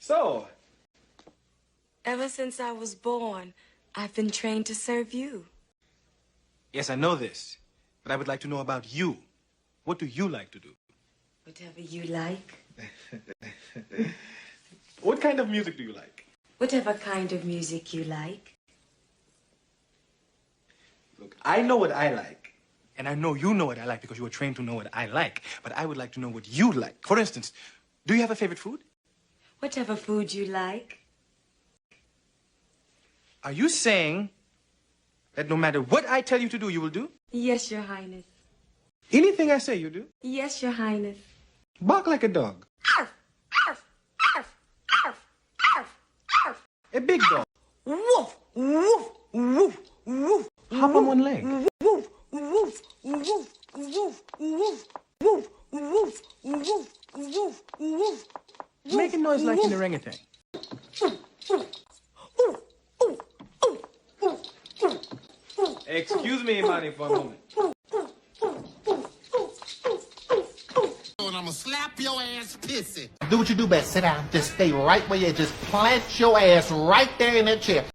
So, Ever since I was born, I've been trained to serve you. yes, I know this, but I would like to know about you. What do you like to do? Whatever you like. What kind of music do you like? Whatever kind of music you like. Look, I know what I like. And I know you know what I like because you were trained to know what I like. But I would like to know what you like. For instance, do you have a favorite food? Whatever food you like. Are you saying that no matter what I tell you to do, you will do? Yes, Your Highness. Anything I say, you do? Yes, Your Highness. Bark like a dog. A big dog. Woof, woof, woof, woof. Hop on one leg. Woof, woof, woof, woof, woof, woof, woof, woof, woof, woof. Make a noise like an orangutan. Excuse me, Imani, for a moment. And I'ma slap your ass pissy. Do what you do best. Sit down. Just stay right where you are. Just plant your ass right there in that chair.